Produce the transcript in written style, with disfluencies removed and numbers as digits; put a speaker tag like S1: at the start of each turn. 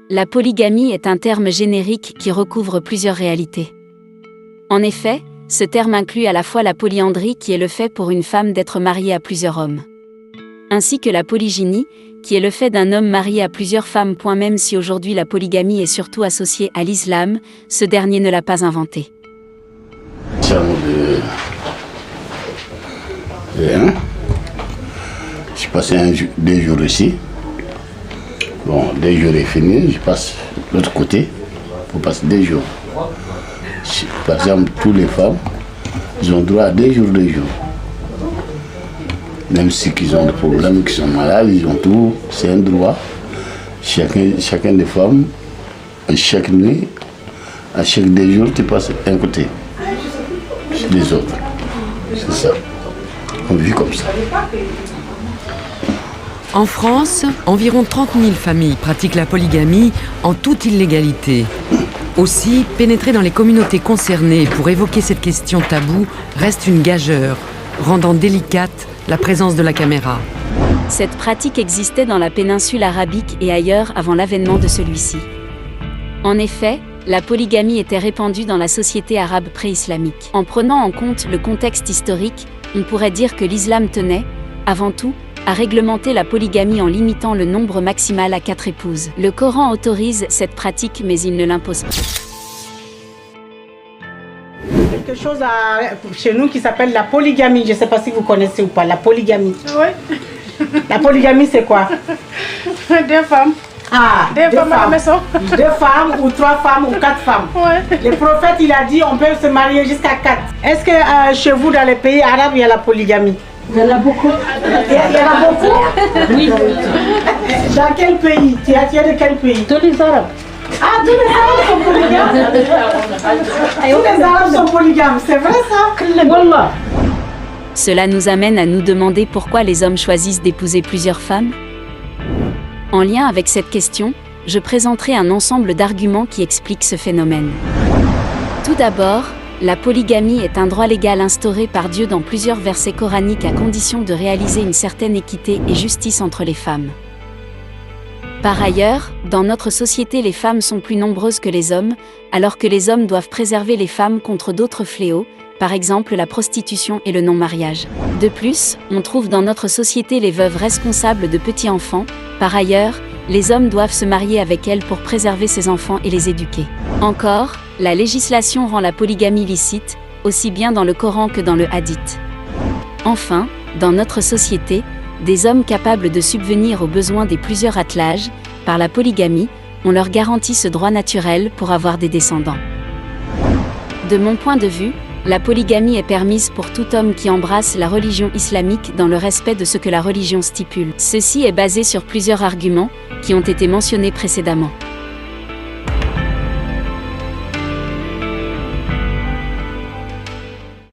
S1: La polygamie est un terme générique qui recouvre plusieurs réalités. En effet, ce terme inclut à la fois la polyandrie qui est le fait pour une femme d'être mariée à plusieurs hommes, ainsi que la polygynie, qui est le fait d'un homme marié à plusieurs femmes. Même si aujourd'hui la polygamie est surtout associée à l'islam, ce dernier ne l'a pas inventée.
S2: Je passe 2 jours ici. Bon, 2 jours est fini, je passe de l'autre côté pour passer 2 jours. Par exemple, toutes les femmes, ils ont droit à 2 jours, 2 jours. Même si ils ont des problèmes, qu'ils sont malades, ils ont tout, c'est un droit. Chacun des femmes, chaque nuit, à chaque 2 jours, tu passes un côté, des autres. C'est ça. On vit comme ça.
S3: En France, environ 30 000 familles pratiquent la polygamie en toute illégalité. Aussi, pénétrer dans les communautés concernées pour évoquer cette question taboue reste une gageure, rendant délicate la présence de la caméra.
S1: Cette pratique existait dans la péninsule arabique et ailleurs avant l'avènement de celui-ci. En effet, la polygamie était répandue dans la société arabe pré-islamique. En prenant en compte le contexte historique, on pourrait dire que l'islam tenait, avant tout, à réglementer la polygamie en limitant le nombre maximal à 4 épouses. Le Coran autorise cette pratique, mais il ne l'impose pas.
S4: Quelque chose chez nous qui s'appelle la polygamie. Je ne sais pas si vous connaissez ou pas, la polygamie.
S5: Oui.
S4: La polygamie, c'est quoi?
S5: 2 femmes.
S4: Ah,
S5: 2 femmes à la maison.
S4: 2 femmes ou 3 femmes ou 4 femmes.
S5: Ouais.
S4: Le prophète, il a dit on peut se marier jusqu'à 4. Est-ce que chez vous, dans les pays arabes, il y a la polygamie? Il y en a beaucoup. Il y en a beaucoup? Oui. Dans quel pays? Tu es de quel pays? Tous les Arabes. Ah, tous les Arabes sont polygames? Tous les Arabes sont polygames, c'est vrai ça? Wallah.
S1: Cela nous amène à nous demander pourquoi les hommes choisissent d'épouser plusieurs femmes. En lien avec cette question, je présenterai un ensemble d'arguments qui expliquent ce phénomène. Tout d'abord, la polygamie est un droit légal instauré par Dieu dans plusieurs versets coraniques à condition de réaliser une certaine équité et justice entre les femmes. Par ailleurs, dans notre société, les femmes sont plus nombreuses que les hommes, alors que les hommes doivent préserver les femmes contre d'autres fléaux, par exemple la prostitution et le non-mariage. De plus, on trouve dans notre société les veuves responsables de petits enfants. Par ailleurs, les hommes doivent se marier avec elles pour préserver ces enfants et les éduquer. Encore, la législation rend la polygamie licite, aussi bien dans le Coran que dans le Hadith. Enfin, dans notre société, des hommes capables de subvenir aux besoins des plusieurs attelages, par la polygamie, on leur garantit ce droit naturel pour avoir des descendants. De mon point de vue, la polygamie est permise pour tout homme qui embrasse la religion islamique dans le respect de ce que la religion stipule. Ceci est basé sur plusieurs arguments qui ont été mentionnés précédemment.